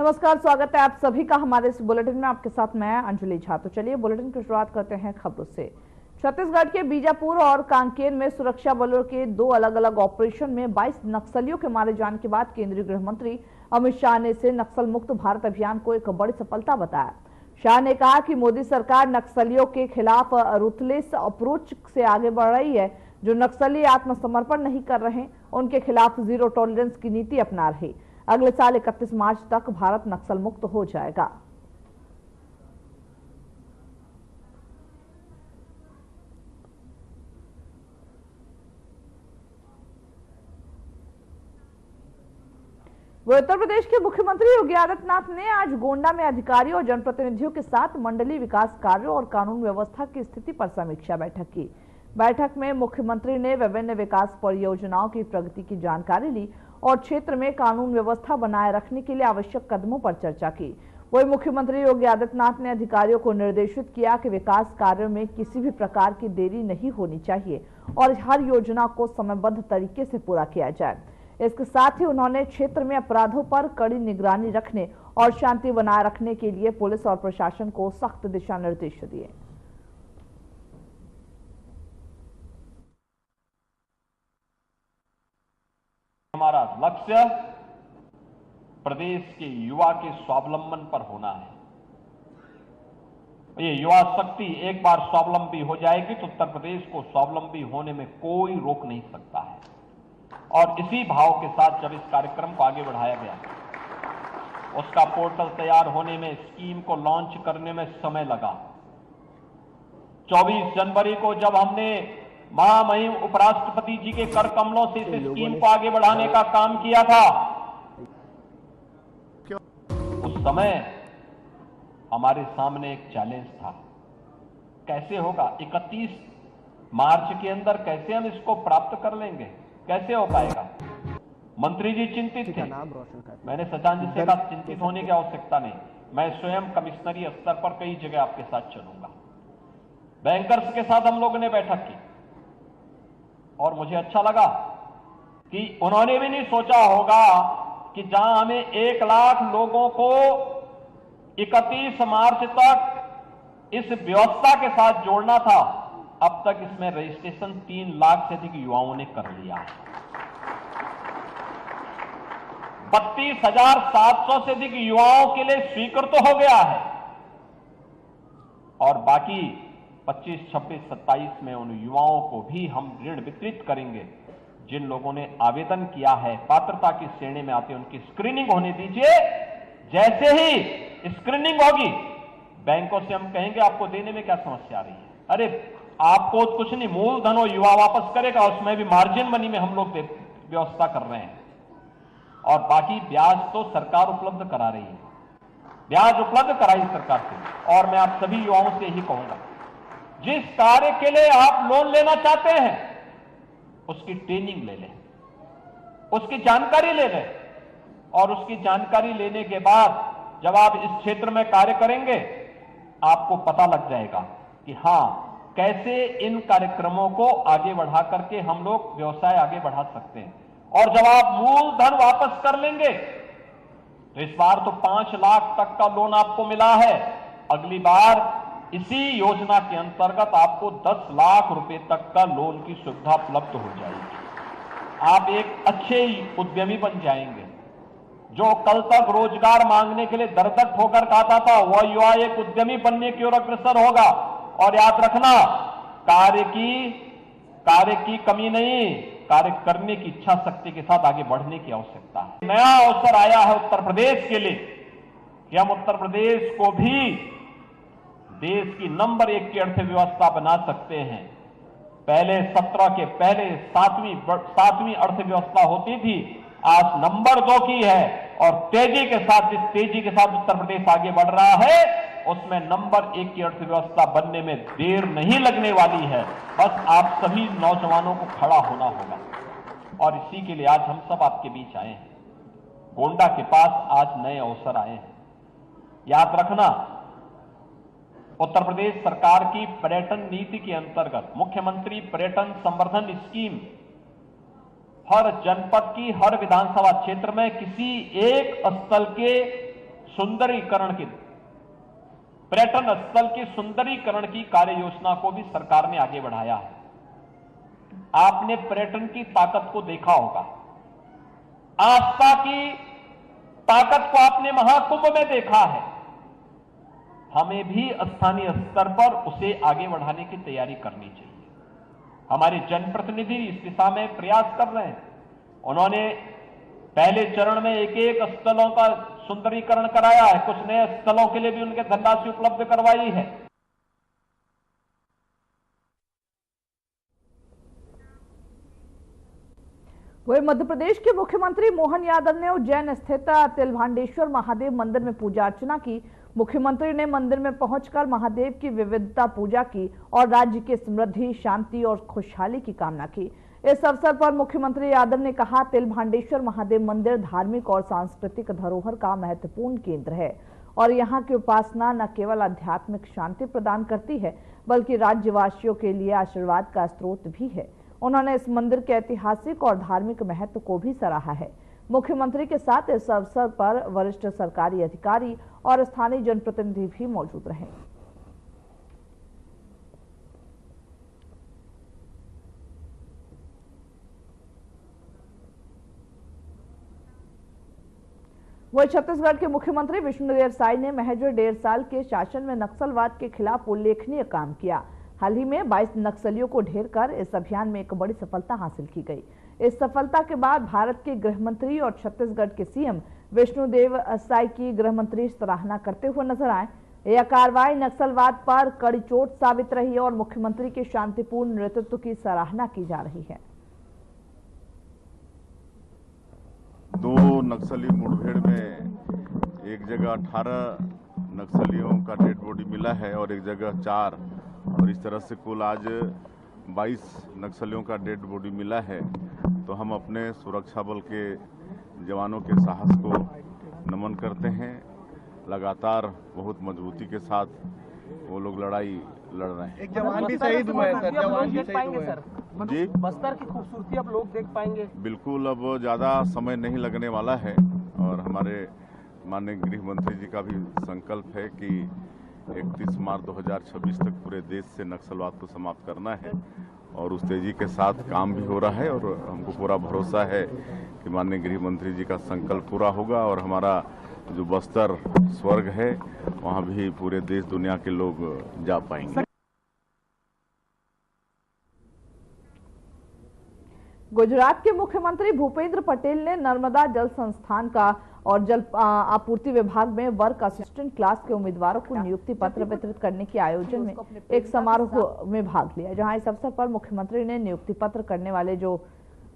नमस्कार, स्वागत है आप सभी का हमारे इस बुलेटिन में। आपके साथ मैं अंजलि झा। तो चलिए बुलेटिन की शुरुआत करते हैं खबरों से। छत्तीसगढ़ के बीजापुर और कांकेर में सुरक्षा बलों के दो अलग अलग ऑपरेशन में 22 नक्सलियों के मारे जाने के बाद केंद्रीय गृह मंत्री अमित शाह ने इसे नक्सल मुक्त भारत अभियान को एक बड़ी सफलता बताया। शाह ने कहा कि मोदी सरकार नक्सलियों के खिलाफ रूथलेस अप्रोच से आगे बढ़ रही है। जो नक्सली आत्मसमर्पण नहीं कर रहे, उनके खिलाफ जीरो टॉलरेंस की नीति अपना रहे। अगले साल 31 मार्च तक भारत नक्सल मुक्त हो जाएगा। उत्तर प्रदेश के मुख्यमंत्री योगी आदित्यनाथ ने आज गोंडा में अधिकारियों और जनप्रतिनिधियों के साथ मंडलीय विकास कार्यों और कानून व्यवस्था की स्थिति पर समीक्षा बैठक की। बैठक में मुख्यमंत्री ने विभिन्न विकास परियोजनाओं की प्रगति की जानकारी ली और क्षेत्र में कानून व्यवस्था बनाए रखने के लिए आवश्यक कदमों पर चर्चा की। वही मुख्यमंत्री योगी आदित्यनाथ ने अधिकारियों को निर्देशित किया कि विकास कार्यों में किसी भी प्रकार की देरी नहीं होनी चाहिए और हर योजना को समयबद्ध तरीके से पूरा किया जाए। इसके साथ ही उन्होंने क्षेत्र में अपराधों पर कड़ी निगरानी रखने और शांति बनाए रखने के लिए पुलिस और प्रशासन को सख्त दिशा निर्देश दिए। हमारा लक्ष्य प्रदेश के युवा के स्वावलंबन पर होना है। ये युवा शक्ति एक बार स्वावलंबी हो जाएगी तो उत्तर प्रदेश को स्वावलंबी होने में कोई रोक नहीं सकता है। और इसी भाव के साथ जब इस कार्यक्रम को आगे बढ़ाया गया, उसका पोर्टल तैयार होने में, स्कीम को लॉन्च करने में समय लगा। 24 जनवरी को जब हमने महामहिम उपराष्ट्रपति जी के कर कमलों से इस स्कीम को आगे बढ़ाने का काम किया था, उस समय हमारे सामने एक चैलेंज था। कैसे होगा? 31 मार्च के अंदर कैसे हम इसको प्राप्त कर लेंगे? कैसे हो पाएगा? मंत्री जी चिंतित थे। मैंने सचान जी से कहा चिंतित होने की आवश्यकता नहीं, मैं स्वयं कमिश्नरी स्तर पर कई जगह आपके साथ चलूंगा। बैंकर्स के साथ हम लोगों ने बैठक की और मुझे अच्छा लगा कि उन्होंने भी नहीं सोचा होगा कि जहां हमें 1 लाख लोगों को 31 मार्च तक इस व्यवस्था के साथ जोड़ना था, अब तक इसमें रजिस्ट्रेशन 3 लाख से अधिक युवाओं ने कर लिया है। 32,700 से अधिक युवाओं के लिए स्वीकृत तो हो गया है और बाकी 25, 26, 27 में उन युवाओं को भी हम ऋण वितरित करेंगे जिन लोगों ने आवेदन किया है, पात्रता की श्रेणी में आते उनकी स्क्रीनिंग होने दीजिए। जैसे ही स्क्रीनिंग होगी, बैंकों से हम कहेंगे आपको देने में क्या समस्या आ रही है? अरे आपको कुछ नहीं, मूलधन और युवा वापस करेगा, उसमें भी मार्जिन मनी में हम लोग व्यवस्था कर रहे हैं और बाकी ब्याज तो सरकार उपलब्ध करा रही है। ब्याज उपलब्ध कराई सरकार से। और मैं आप सभी युवाओं से यही कहूंगा, जिस कार्य के लिए आप लोन लेना चाहते हैं उसकी ट्रेनिंग ले लें, उसकी जानकारी ले लें और उसकी जानकारी लेने के बाद जब आप इस क्षेत्र में कार्य करेंगे आपको पता लग जाएगा कि हां, कैसे इन कार्यक्रमों को आगे बढ़ा करके हम लोग व्यवसाय आगे बढ़ा सकते हैं। और जब आप मूलधन वापस कर लेंगे तो इस बार तो 5 लाख तक का लोन आपको मिला है, अगली बार इसी योजना के अंतर्गत आपको 10 लाख रुपए तक का लोन की सुविधा उपलब्ध हो जाएगी। आप एक अच्छे उद्यमी बन जाएंगे। जो कल तक रोजगार मांगने के लिए दर-दर ठोकर खाता था, वह युवा एक उद्यमी बनने की ओर अग्रसर होगा। और याद रखना, कार्य की कमी नहीं, कार्य करने की इच्छा शक्ति के साथ आगे बढ़ने की आवश्यकता है। नया अवसर आया है उत्तर प्रदेश के लिए कि हम उत्तर प्रदेश को भी देश की नंबर 1 की अर्थव्यवस्था बना सकते हैं। पहले 17 के पहले 7वीं अर्थव्यवस्था होती थी, आज नंबर 2 की है और तेजी के साथ, जिस तेजी के साथ उत्तर प्रदेश आगे बढ़ रहा है उसमें नंबर 1 की अर्थव्यवस्था बनने में देर नहीं लगने वाली है। बस आप सभी नौजवानों को खड़ा होना होगा और इसी के लिए आज हम सब आपके बीच आए हैं। गोंडा के पास आज नए अवसर आए हैं। याद रखना, उत्तर प्रदेश सरकार की पर्यटन नीति के अंतर्गत मुख्यमंत्री पर्यटन संवर्धन स्कीम हर जनपद की, हर विधानसभा क्षेत्र में किसी एक स्थल के सुंदरीकरण की, पर्यटन स्थल की सुंदरीकरण की कार्य योजना को भी सरकार ने आगे बढ़ाया है। आपने पर्यटन की ताकत को देखा होगा, आस्था की ताकत को आपने महाकुंभ में देखा है। हमें भी स्थानीय स्तर पर उसे आगे बढ़ाने की तैयारी करनी चाहिए। हमारे जनप्रतिनिधि इस दिशा में प्रयास कर रहे हैं। उन्होंने पहले चरण में एक एक स्थलों का सुंदरीकरण कराया है, कुछ नए स्थलों के लिए भी उनके धनराशि उपलब्ध करवाई है। वही मध्य प्रदेश के मुख्यमंत्री मोहन यादव ने उज्जैन स्थित तिलभांडेश्वर महादेव मंदिर में पूजा अर्चना की। मुख्यमंत्री ने मंदिर में पहुंचकर महादेव की विविधता पूजा की और राज्य की समृद्धि, शांति और खुशहाली की कामना की। इस अवसर पर मुख्यमंत्री यादव ने कहा, तिलभांडेश्वर महादेव मंदिर धार्मिक और सांस्कृतिक धरोहर का महत्वपूर्ण केंद्र है और यहाँ की उपासना न केवल आध्यात्मिक शांति प्रदान करती है बल्कि राज्यवासियों के लिए आशीर्वाद का स्रोत भी है। उन्होंने इस मंदिर के ऐतिहासिक और धार्मिक महत्व को भी सराहा है। मुख्यमंत्री के साथ इस अवसर पर वरिष्ठ सरकारी अधिकारी और स्थानीय जनप्रतिनिधि भी मौजूद रहे। वही छत्तीसगढ़ के मुख्यमंत्री विष्णुदेव साय ने महज 1.5 साल के शासन में नक्सलवाद के खिलाफ उल्लेखनीय काम किया। हाल ही में 22 नक्सलियों को ढेर कर इस अभियान में एक बड़ी सफलता हासिल की गई। इस सफलता के बाद भारत के गृह मंत्री और छत्तीसगढ़ के सीएम विष्णुदेव साय की गृह मंत्री सराहना करते हुए नजर आए। यह कार्रवाई नक्सलवाद पर कड़ी चोट साबित रही और मुख्यमंत्री के शांतिपूर्ण नेतृत्व की सराहना की जा रही है। 2 नक्सली मुठभेड़ में एक जगह 18 नक्सलियों का डेड बॉडी मिला है और एक जगह 4, और इस तरह से कुल आज 22 नक्सलियों का डेड बॉडी मिला है। तो हम अपने सुरक्षा बल के जवानों के साहस को नमन करते हैं। लगातार बहुत मजबूती के साथ वो लोग लड़ाई लड़ रहे हैं। एक जवान भी शहीद हुआ है सर, जवान भी शहीद हुए हैं। जी, बस्तर की खूबसूरती अब लोग देख पाएंगे। बिल्कुल, अब ज़्यादा समय नहीं लगने वाला है और हमारे माननीय गृह मंत्री जी का भी संकल्प है कि 31 मार्च 2026 तक पूरे देश से नक्सलवाद को समाप्त करना है और उस तेजी के साथ काम भी हो रहा है और हमको पूरा भरोसा है कि माननीय गृह मंत्री जी का संकल्प पूरा होगा और हमारा जो बस्तर स्वर्ग है वहाँ भी पूरे देश दुनिया के लोग जा पाएंगे। गुजरात के मुख्यमंत्री भूपेंद्र पटेल ने नर्मदा जल संस्थान का और जल आपूर्ति विभाग में वर्क असिस्टेंट क्लास के उम्मीदवारों को नियुक्ति पत्र वितरित करने के आयोजन में एक समारोह में भाग लिया, जहां इस अवसर पर मुख्यमंत्री ने नियुक्ति पत्र करने वाले जो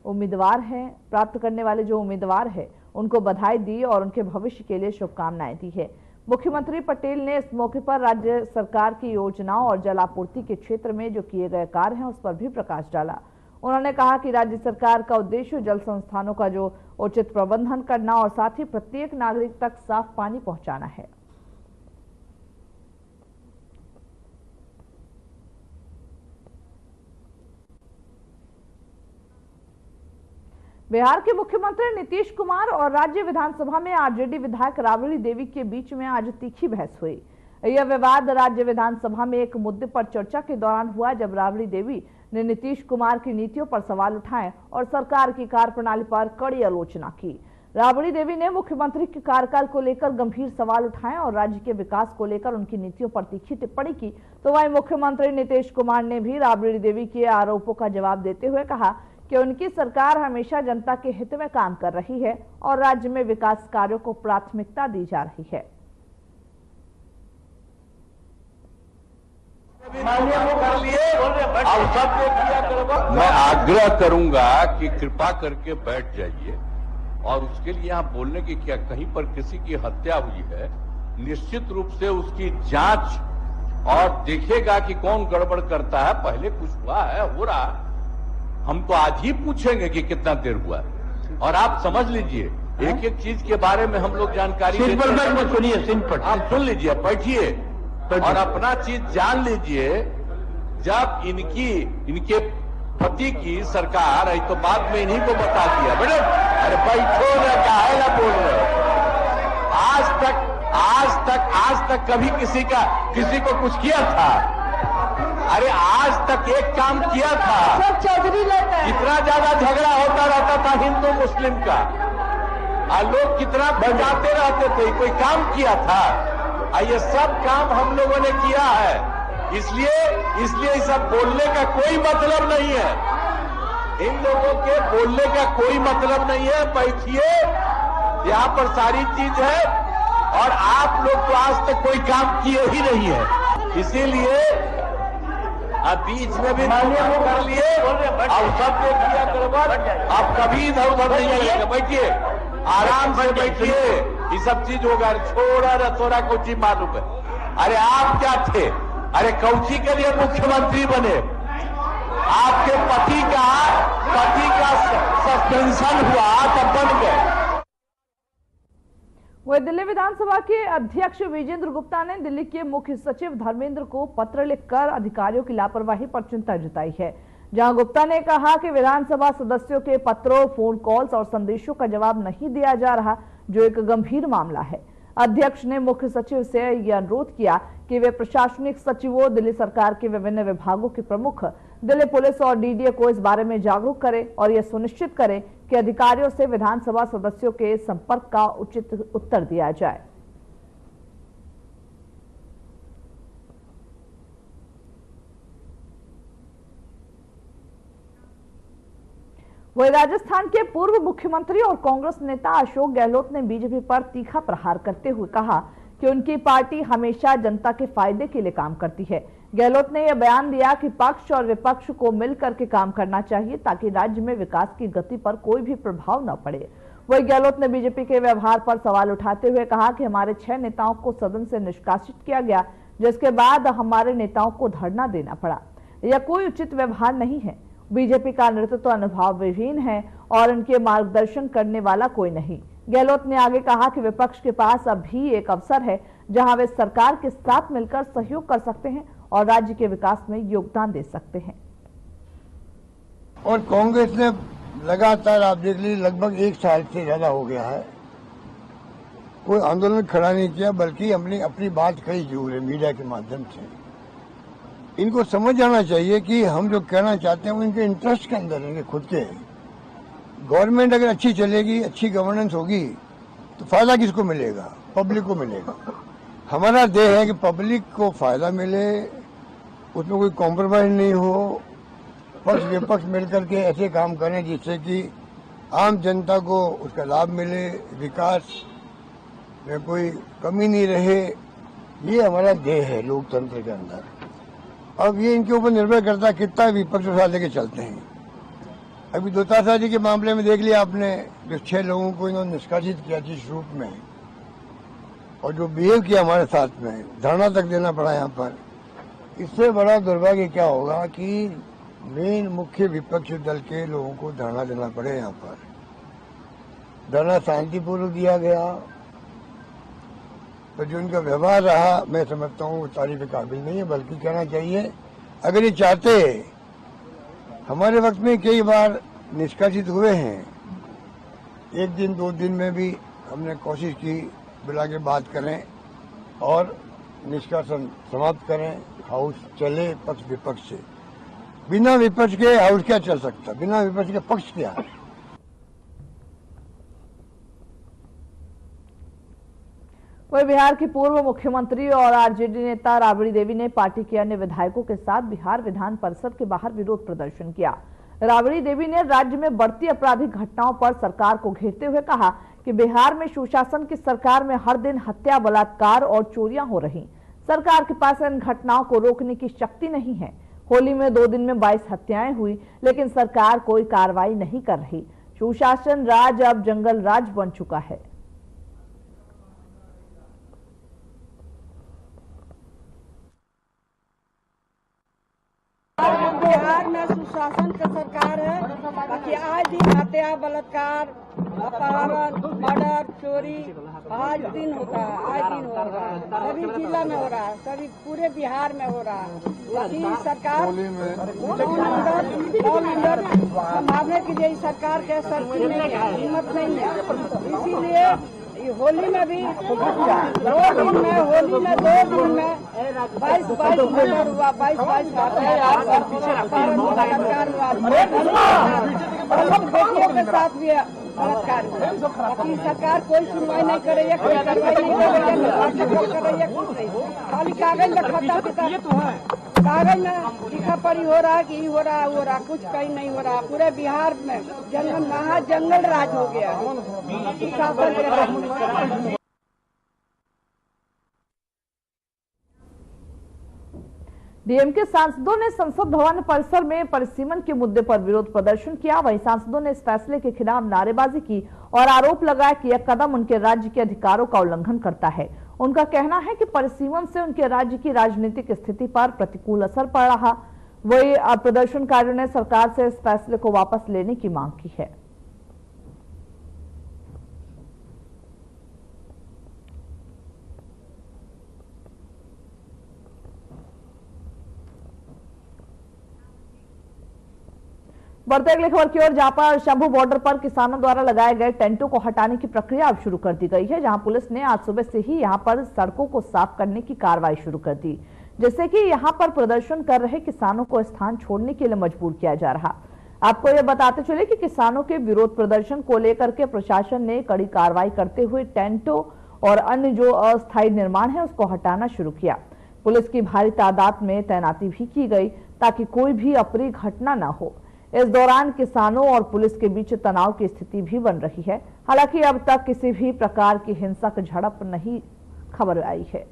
उम्मीदवार हैं प्राप्त करने वाले जो उम्मीदवार है उनको बधाई दी और उनके भविष्य के लिए शुभकामनाएं दी है। मुख्यमंत्री पटेल ने इस मौके पर राज्य सरकार की योजनाओं और जल आपूर्ति के क्षेत्र में जो किए गए कार्य हैं उस पर भी प्रकाश डाला। उन्होंने कहा कि राज्य सरकार का उद्देश्य जल संस्थानों का जो उचित प्रबंधन करना और साथ ही प्रत्येक नागरिक तक साफ पानी पहुंचाना है। बिहार के मुख्यमंत्री नीतीश कुमार और राज्य विधानसभा में आरजेडी विधायक राबड़ी देवी के बीच में आज तीखी बहस हुई। यह विवाद राज्य विधानसभा में एक मुद्दे पर चर्चा के दौरान हुआ जब राबड़ी देवी ने नीतीश कुमार की नीतियों पर सवाल उठाए और सरकार की कार्यप्रणाली पर कड़ी आलोचना की। राबड़ी देवी ने मुख्यमंत्री के कार्यकाल को लेकर गंभीर सवाल उठाए और राज्य के विकास को लेकर उनकी नीतियों पर तीखी टिप्पणी की। तो वहीं मुख्यमंत्री नीतीश कुमार ने भी राबड़ी देवी के आरोपों का जवाब देते हुए कहा कि उनकी सरकार हमेशा जनता के हित में काम कर रही है और राज्य में विकास कार्यों को प्राथमिकता दी जा रही है। मैं आग्रह करूंगा कि कृपा करके बैठ जाइए और उसके लिए यहाँ बोलने की क्या, कहीं पर किसी की हत्या हुई है निश्चित रूप से उसकी जांच और देखेगा कि कौन गड़बड़ करता है। पहले कुछ हुआ है, हो रहा, हम तो आज ही पूछेंगे कि कितना देर हुआ और आप समझ लीजिए एक एक चीज के बारे में हम लोग जानकारी सुनिए, आप सुन लीजिए, बैठिए और अपना चीज जान लीजिए। जब इनके पति की सरकार आई तो बाद में इन्हीं को बता दिया, बेटे अरे बैठो ना, क्या है ना बोल रहे। आज तक कभी किसी को कुछ किया था? अरे आज तक एक काम किया था? कितना ज्यादा झगड़ा होता रहता था हिंदू मुस्लिम का, और लोग कितना बजाते रहते थे, कोई काम किया था? ये सब काम हम लोगों ने किया है। इसलिए सब बोलने का कोई मतलब नहीं है। इन लोगों के बोलने का कोई मतलब नहीं है। बैठिए, यहाँ पर सारी चीज है, और आप लोग तो आज तक कोई काम किए ही नहीं है। इसीलिए अब बीच में भी कर लिए, अब सब देख लिया गड़बड़, अब कभी इधर उधर नहीं जाइएगा। बैठिए, आराम से बैठिए, ये सब चीज होगा। छोड़ा न थोड़ा कुछ ही मालूम है। अरे आप क्या थे? अरे कौची के लिए मुख्यमंत्री बने? आपके पति का सस्पेंशन हुआ तब बन गए। वही दिल्ली विधानसभा के अध्यक्ष विजेंद्र गुप्ता ने दिल्ली के मुख्य सचिव धर्मेंद्र को पत्र लिखकर अधिकारियों की लापरवाही पर चिंता जताई है, जहां गुप्ता ने कहा कि विधानसभा सदस्यों के पत्रों, फोन कॉल्स और संदेशों का जवाब नहीं दिया जा रहा, जो एक गंभीर मामला है। अध्यक्ष ने मुख्य सचिव से यह अनुरोध किया कि वे प्रशासनिक सचिवों, दिल्ली सरकार के विभिन्न विभागों के प्रमुख, दिल्ली पुलिस और डीडीए को इस बारे में जागरूक करें और यह सुनिश्चित करें कि अधिकारियों से विधानसभा सदस्यों के संपर्क का उचित उत्तर दिया जाए। वही राजस्थान के पूर्व मुख्यमंत्री और कांग्रेस नेता अशोक गहलोत ने बीजेपी पर तीखा प्रहार करते हुए कहा कि उनकी पार्टी हमेशा जनता के फायदे के लिए काम करती है। गहलोत ने यह बयान दिया कि पक्ष और विपक्ष को मिलकर के काम करना चाहिए ताकि राज्य में विकास की गति पर कोई भी प्रभाव न पड़े। वही गहलोत ने बीजेपी के व्यवहार पर सवाल उठाते हुए कहा कि हमारे 6 नेताओं को सदन से निष्कासित किया गया, जिसके बाद हमारे नेताओं को धरना देना पड़ा। यह कोई उचित व्यवहार नहीं है। बीजेपी का नेतृत्व अनुभव विहीन है और इनके मार्गदर्शन करने वाला कोई नहीं। गहलोत ने आगे कहा कि विपक्ष के पास अब भी एक अवसर है जहां वे सरकार के साथ मिलकर सहयोग कर सकते हैं और राज्य के विकास में योगदान दे सकते हैं। और कांग्रेस ने लगातार, आप देख लीजिए, लगभग 1 साल से ज्यादा हो गया है, कोई आंदोलन खड़ा नहीं किया, बल्कि हमने अपनी बात कही जरूर है मीडिया के माध्यम से। इनको समझ आना चाहिए कि हम जो कहना चाहते हैं वो इनके इंटरेस्ट के अंदर है, खुद के। गवर्नमेंट अगर अच्छी चलेगी, अच्छी गवर्नेंस होगी, तो फायदा किसको मिलेगा? पब्लिक को मिलेगा। हमारा ध्येय है कि पब्लिक को फायदा मिले, उसमें कोई कॉम्प्रोमाइज नहीं हो, पक्ष विपक्ष मिलकर के ऐसे काम करें जिससे कि आम जनता को उसका लाभ मिले, विकास में कोई कमी नहीं रहे। ये हमारा ध्येय है लोकतंत्र के अंदर। अब ये इनके ऊपर निर्भर करता है कितना विपक्ष उठा लेके चलते हैं। अभी दोतासाजी के मामले में देख लिया आपने, जो 6 लोगों को इन्होंने निष्कासित किया जिस रूप में, और जो बिहेव किया हमारे साथ में, धरना तक देना पड़ा यहाँ पर। इससे बड़ा दुर्भाग्य क्या होगा कि मेन मुख्य विपक्षी दल के लोगों को धरना देना पड़े यहाँ पर। धरना शांतिपूर्वक दिया गया, तो जो उनका व्यवहार रहा, मैं समझता हूँ वो तारीफ के काबिल नहीं है, बल्कि कहना चाहिए अगर ये चाहते, हमारे वक्त में कई बार निष्कासित हुए हैं, 1 दिन 2 दिन में भी हमने कोशिश की बुला के बात करें और निष्कासन समाप्त करें, हाउस चले पक्ष विपक्ष से। बिना विपक्ष के हाउस क्या चल सकता, बिना विपक्ष के पक्ष क्या? वही बिहार की पूर्व मुख्यमंत्री और आरजेडी नेता राबड़ी देवी ने पार्टी के अन्य विधायकों के साथ बिहार विधान परिषद के बाहर विरोध प्रदर्शन किया। राबड़ी देवी ने राज्य में बढ़ती आपराधिक घटनाओं पर सरकार को घेरते हुए कहा कि बिहार में सुशासन की सरकार में हर दिन हत्या, बलात्कार और चोरियां हो रही। सरकार के पास इन घटनाओं को रोकने की शक्ति नहीं है। होली में 2 दिन में 22 हत्याएं हुई, लेकिन सरकार कोई कार्रवाई नहीं कर रही। सुशासन राज अब जंगल राज बन चुका है। बिहार में सुशासन की सरकार है, बाकी आज दिन हत्या, बलात्कार, अपहरण, मर्डर, चोरी आज दिन होता है, आज दिन हो रहा है, सभी जिला में हो रहा है, सभी पूरे बिहार में हो रहा है। बाकी सरकार संभालने की यही सरकार के शक्ति नहीं है, हिम्मत नहीं है। इसीलिए ये होली में भी 2 दिन में, होली में 2 दिन में 22 मर्डर हुआ, 22 बलात्कार हुआ, बेटियों के साथ भी बलात्कार हुआ। बाकी सरकार कोई सुनवाई नहीं कर रही है, कोई कार्रवाई नहीं कर रही है, कुछ नहीं, खाली कागज में खाता पीता, कागज में लिखा पढ़ी हो रहा है कि ये हो रहा है, वो हो रहा, कुछ कहीं नहीं हो रहा। पूरे बिहार में जंगल, महाजंगल राज हो गया शासन के। डीएमके सांसदों ने संसद भवन परिसर में परिसीमन के मुद्दे पर विरोध प्रदर्शन किया। वहीं सांसदों ने इस फैसले के खिलाफ नारेबाजी की और आरोप लगाया कि यह कदम उनके राज्य के अधिकारों का उल्लंघन करता है। उनका कहना है कि परिसीमन से उनके राज्य की राजनीतिक स्थिति पर प्रतिकूल असर पड़ रहा। वही प्रदर्शनकारियों ने सरकार से इस फैसले को वापस लेने की मांग की है। बढ़ते अगली खबर की ओर, जहां पर शंभू बॉर्डर पर किसानों द्वारा लगाए गए टेंटों को हटाने की प्रक्रिया अब शुरू कर दी गई है। जहां पुलिस ने आज सुबह से ही यहां पर सड़कों को साफ करने की कार्रवाई शुरू कर दी, जिससे कि यहां पर प्रदर्शन कर रहे किसानों को स्थान छोड़ने के लिए मजबूर किया जा रहा। आपको यह बताते चले कि किसानों के विरोध प्रदर्शन को लेकर के प्रशासन ने कड़ी कार्रवाई करते हुए टेंटों और अन्य जो अस्थायी निर्माण है उसको हटाना शुरू किया। पुलिस की भारी तादाद में तैनाती भी की गई ताकि कोई भी अप्रिय घटना न हो। इस दौरान किसानों और पुलिस के बीच तनाव की स्थिति भी बन रही है। हालांकि अब तक किसी भी प्रकार की हिंसक झड़प नहीं खबर आई है।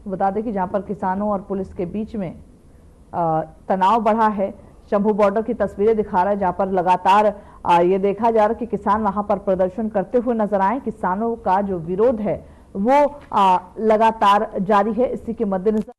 बता दें कि जहां पर किसानों और पुलिस के बीच में तनाव बढ़ा है, शंभू बॉर्डर की तस्वीरें दिखा रहा है, जहां पर लगातार ये देखा जा रहा है कि किसान वहां पर प्रदर्शन करते हुए नजर आए। किसानों का जो विरोध है वो लगातार जारी है। इसी के मद्देनजर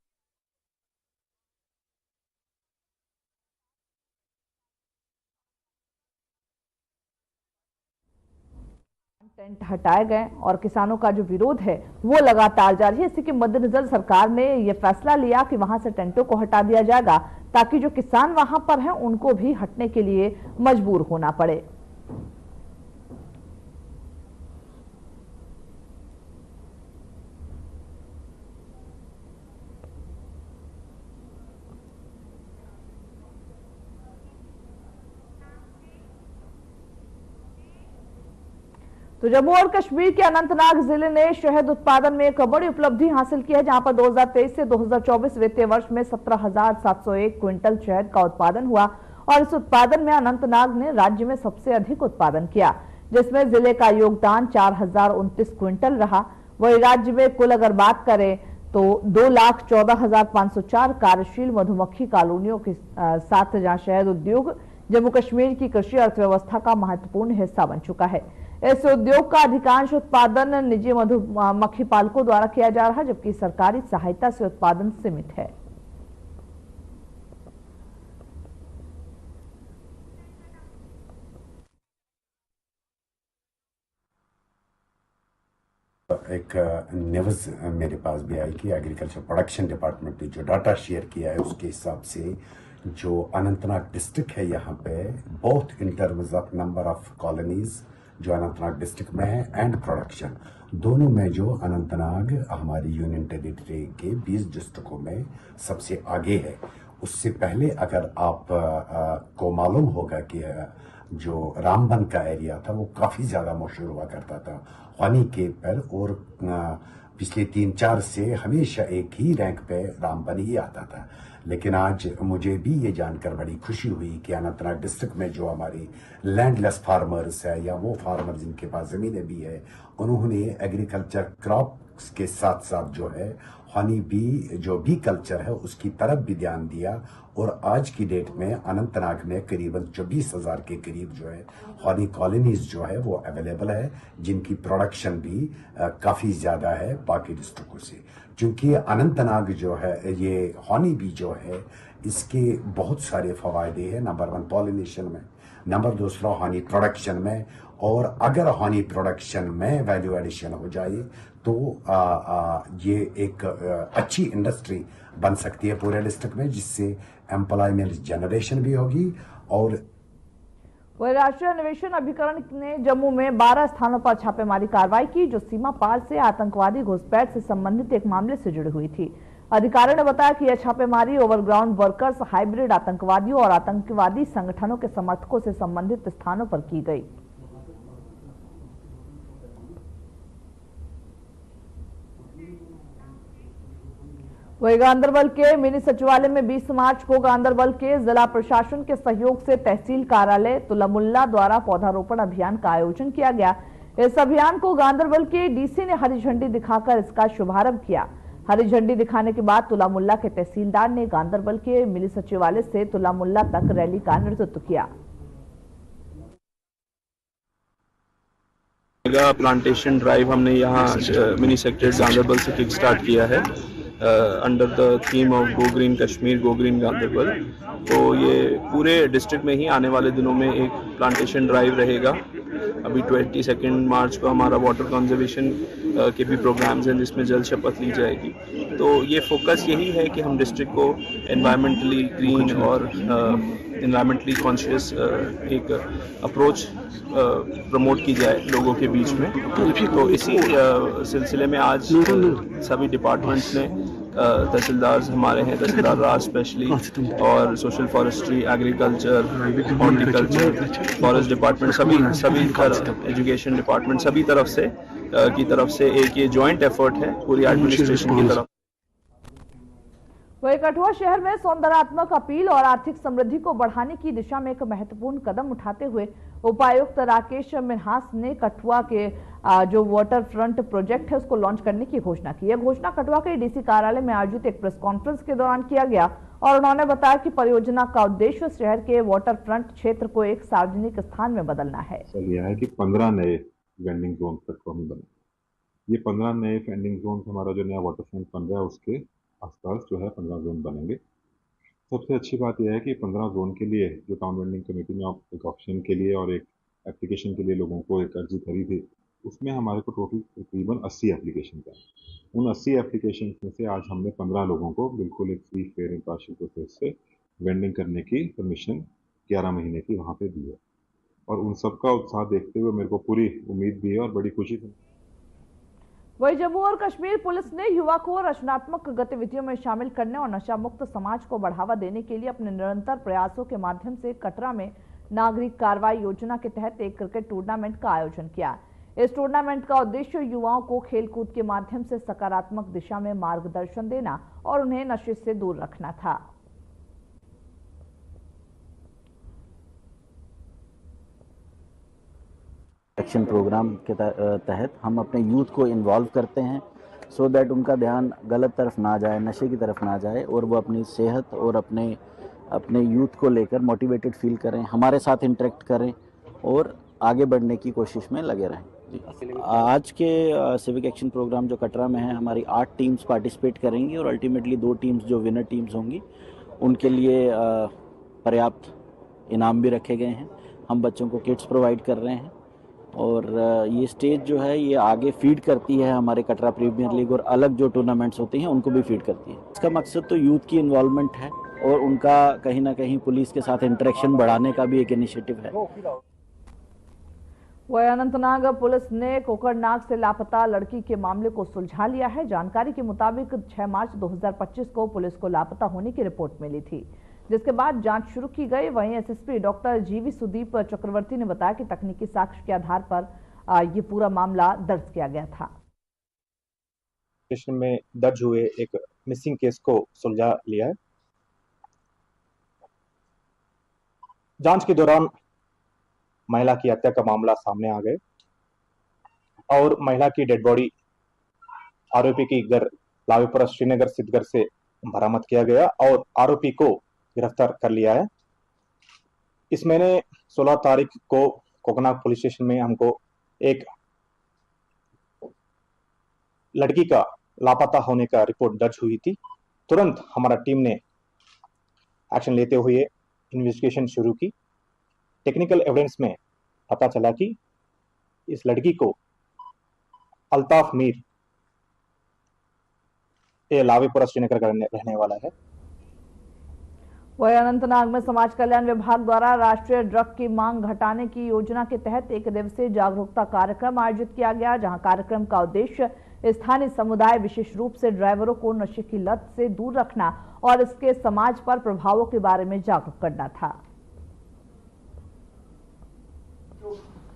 टेंट हटाए गए और किसानों का जो विरोध है वो लगातार जारी है। इसी के मद्देनजर सरकार ने यह फैसला लिया कि वहां से टेंटों को हटा दिया जाएगा ताकि जो किसान वहां पर हैं उनको भी हटने के लिए मजबूर होना पड़े। तो जम्मू और कश्मीर के अनंतनाग जिले ने शहद उत्पादन में एक बड़ी उपलब्धि हासिल की है, जहां पर 2023 से 2024 वित्तीय वर्ष में 17,701 क्विंटल शहद का उत्पादन हुआ और इस उत्पादन में अनंतनाग ने राज्य में सबसे अधिक उत्पादन किया, जिसमें जिले का योगदान 4,029 क्विंटल रहा। वही राज्य में कुल अगर बात करें तो 2,14,504 कार्यशील मधुमक्खी कॉलोनियों के साथ जहां शहद उद्योग जम्मू कश्मीर की कृषि अर्थव्यवस्था का महत्वपूर्ण हिस्सा बन चुका है। इस उद्योग का अधिकांश उत्पादन निजी मधुमक्खी पालकों द्वारा किया जा रहा है, जबकि सरकारी सहायता से उत्पादन सीमित है। एक न्यूज़ मेरे पास भी आई कि एग्रीकल्चर प्रोडक्शन डिपार्टमेंट ने जो डाटा शेयर किया है उसके हिसाब से जो अनंतनाग डिस्ट्रिक्ट है यहाँ पे both in terms of number of colonies जो अनंतनाग डिस्ट्रिक्ट में है एंड प्रोडक्शन दोनों में जो अनंतनाग हमारी यूनियन टेरिटरी के 20 डिस्ट्रिक्टों में सबसे आगे है। उससे पहले अगर आप को मालूम होगा कि जो रामबन का एरिया था वो काफ़ी ज़्यादा मशहूर हुआ करता था हनी के पर, और पिछले 3-4 से हमेशा एक ही रैंक पे रामबन ही आता था। लेकिन आज मुझे भी ये जानकर बड़ी खुशी हुई कि अनंतनाग डिस्ट्रिक्ट में जो हमारी लैंडलेस फार्मर्स है या वो फार्मर जिनके पास ज़मीनें भी है उन्होंने एग्रीकल्चर क्रॉप्स के साथ साथ जो है हनी बी जो बी कल्चर है उसकी तरफ भी ध्यान दिया। और आज की डेट में अनंतनाग में करीबन 24,000 के करीब जो है हनी कॉलोनीज जो है वो अवेलेबल है, जिनकी प्रोडक्शन भी काफ़ी ज़्यादा है बाकी डिस्ट्रिक्टों से। क्योंकि अनंतनाग जो है ये हनी बी जो है इसके बहुत सारे फ़वायदे हैं। नंबर 1 पॉलिनेशन में, नंबर 2 हनी प्रोडक्शन में, और अगर हनी प्रोडक्शन में वैल्यू एडिशन हो जाए तो ये एक अच्छी इंडस्ट्री बन सकती है पूरे डिस्ट्रिक्ट में, जिससे एम्प्लॉयमेंट जनरेशन भी होगी। और वही राष्ट्रीय अन्वेषण अभिकरण ने जम्मू में 12 स्थानों पर छापेमारी कार्रवाई की, जो सीमा पार से आतंकवादी घुसपैठ से संबंधित एक मामले से जुड़ी हुई थी। अधिकारियों ने बताया कि यह छापेमारी ओवरग्राउंड वर्कर्स, हाइब्रिड आतंकवादियों और आतंकवादी संगठनों के समर्थकों से संबंधित स्थानों पर की गई। वही गांदरबल के मिनी सचिवालय में 20 मार्च को गांदरबल के जिला प्रशासन के सहयोग से तहसील कार्यालय तुलामुल्ला द्वारा पौधारोपण अभियान का आयोजन किया गया। इस अभियान को गांदरबल के डीसी ने हरी झंडी दिखाकर इसका शुभारंभ किया। हरी झंडी दिखाने के बाद तुलामुल्ला के तहसीलदार ने गांदरबल के मिनी सचिवालय से तुलामुल्ला तक रैली का नेतृत्व किया। प्लांटेशन ड्राइव हमने यहाँ मिनी सेक्रेटरीट गांदरबल से किक स्टार्ट किया है under the theme of go green Kashmir, go green Ganderbal. तो ये पूरे डिस्ट्रिक्ट में ही आने वाले दिनों में एक प्लांटेशन ड्राइव रहेगा। अभी 22 मार्च को हमारा वाटर कंजर्वेशन के भी प्रोग्राम्स हैं जिसमें जल शपथ ली जाएगी। तो ये फोकस यही है कि हम डिस्ट्रिक्ट को एनवायरमेंटली ग्रीन और एनवायरमेंटली कॉन्शियस एक अप्रोच प्रमोट की जाए लोगों के बीच में। तो इसी सिलसिले में आज सभी डिपार्टमेंट्स ने तहसीलदार हमारे हैं, तहसीलदार राज स्पेशली, और social forestry, agriculture, horticulture, forest department, सभी एजुकेशन डिपार्टमेंट, सभी तरफ से एक ये जॉइंट एफर्ट है पूरी एडमिनिस्ट्रेशन की तरफ। वही कठुआ शहर में सौंदर्यात्मक अपील और आर्थिक समृद्धि को बढ़ाने की दिशा में एक महत्वपूर्ण कदम उठाते हुए उपायुक्त राकेश मिन्हास ने कठुआ के जो वाटर फ्रंट प्रोजेक्ट है उसको लॉन्च करने की घोषणा की। यह घोषणा कठुआ के डीसी कार्यालय में आयोजित एक प्रेस कॉन्फ्रेंस के दौरान किया गया और उन्होंने बताया कि परियोजना का उद्देश्य शहर के वाटर फ्रंट क्षेत्र को एक सार्वजनिक स्थान में बदलना है। यह है कि 15 नए वेंडिंग जोन कठुआ में बने। ये 15 नए वेंडिंग जोन हमारा जो नया वाटर फ्रंट बन रहा है उसके आसपास जो है 15 जोन बनेंगे। सबसे अच्छी बात यह है कि 15 जोन के लिए जो टाउन वेंडिंग कमेटी ने एक ऑप्शन के लिए और एक एप्लीकेशन के लिए लोगों को एक अर्जी करी थी, उसमें हमारे को टोटल तकरीबन 80 एप्लीकेशन था। उन 80 एप्लीकेशन में से आज हमने 15 लोगों को बिल्कुल एक फ्री फेयर इम्पार्शियल प्रोसेस से वेंडिंग करने की परमिशन 11 महीने की वहाँ पे दी है। और उन सबका उत्साह देखते हुए मेरे को पूरी उम्मीद भी है और बड़ी खुशी थी। वही जम्मू और कश्मीर पुलिस ने युवा को रचनात्मक गतिविधियों में शामिल करने और नशा मुक्त समाज को बढ़ावा देने के लिए अपने निरंतर प्रयासों के माध्यम से कटरा में नागरिक कार्रवाई योजना के तहत एक क्रिकेट टूर्नामेंट का आयोजन किया। इस टूर्नामेंट का उद्देश्य युवाओं को खेलकूद के माध्यम से सकारात्मक दिशा में मार्गदर्शन देना और उन्हें नशे से दूर रखना था। एक्शन प्रोग्राम के तहत हम अपने यूथ को इन्वॉल्व करते हैं सो दैट उनका ध्यान गलत तरफ ना जाए, नशे की तरफ ना जाए और वो अपनी सेहत और अपने यूथ को लेकर मोटिवेटेड फील करें, हमारे साथ इंटरेक्ट करें और आगे बढ़ने की कोशिश में लगे रहें। जी, आज के सिविक एक्शन प्रोग्राम जो कटरा में है, हमारी 8 टीम्स पार्टिसिपेट करेंगी और अल्टीमेटली 2 टीम्स जो विनर टीम्स होंगी उनके लिए पर्याप्त इनाम भी रखे गए हैं। हम बच्चों को किट्स प्रोवाइड कर रहे हैं और ये स्टेज जो है ये आगे फीड करती है हमारे कटरा प्रीमियर लीग और अलग जो टूर्नामेंट्स होती हैं उनको भी फीड करती है। इसका मकसद तो यूथ की इन्वॉल्वमेंट है और उनका कहीं ना कहीं पुलिस के साथ इंटरेक्शन बढ़ाने का भी एक इनिशिएटिव है। वह अनंतनाग पुलिस ने कोकरनाग से लापता लड़की के मामले को सुलझा लिया है। जानकारी के मुताबिक 6 मार्च 2025 को पुलिस को लापता होने की रिपोर्ट मिली थी, जिसके बाद जांच शुरू की गई। वहीं एसएसपी डॉक्टर जीवी सुदीप चक्रवर्ती ने बताया कि तकनीकी साक्ष्य के आधार पर ये पूरा मामला दर्ज किया गया था। स्टेशन में दर्ज हुए एक मिसिंग केस को सुलझा लिया है। जांच के दौरान महिला की हत्या का मामला सामने आ गए और महिला की डेड बॉडी आरोपी की घर लावीपुरा श्रीनगर स्थित घर से बरामद किया गया और आरोपी को गिरफ्तार कर लिया है। इस महीने 16 तारीख को कोकरनाग पुलिस स्टेशन में हमको एक लड़की का लापता होने का रिपोर्ट दर्ज हुई थी। तुरंत हमारा टीम ने एक्शन लेते हुए इन्वेस्टिगेशन शुरू की। टेक्निकल एविडेंस में पता चला कि इस लड़की को अल्ताफ मीर ये लावीपुरा श्रीनगर का रहने वाला है। वहीं अनंतनाग में समाज कल्याण विभाग द्वारा राष्ट्रीय ड्रग की मांग घटाने की योजना के तहत एक दिवसीय जागरूकता कार्यक्रम आयोजित किया गया, जहां कार्यक्रम का उद्देश्य स्थानीय समुदाय विशेष रूप से ड्राइवरों को नशे की लत से दूर रखना और इसके समाज पर प्रभावों के बारे में जागरूक करना था।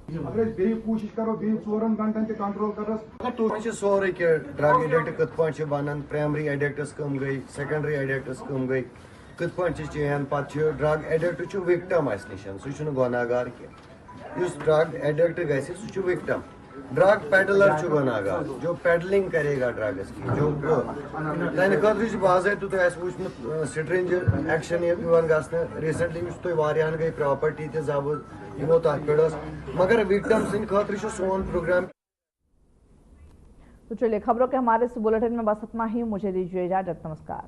कोशिश करो 4 घंटन ते कंट्रोल करस सोरे के ड्रग एडिक्ट कत पांच बनन प्राइमरी एडिक्ट्स कम गई सेकेंडरी एडिक्ट्स कम गई कत पांच चेन पत ड्रग एडिक्ट छु विक्टिम अस निशन सु गुनाहगार के उस ड्रग एडिक्ट गसे सु विक्टिम ड्रग पेडलर छु गुनाहगार जो पेडलिंग करेगा ड्रग्स की जो तन खतर बाज़ायत तो वो स्ट्रिंज एक्शन गसन रिसेंटली तो वारियान गई प्रॉपर्टी ते जब्त यमो तथ पे मगर विक्टिम सिंद खतर सोन प्रोग्राम। तो चलिए खबरों के हमारे इस बुलेटिन में बस इतना ही। मुझे दीजिए इजाजत। नमस्कार।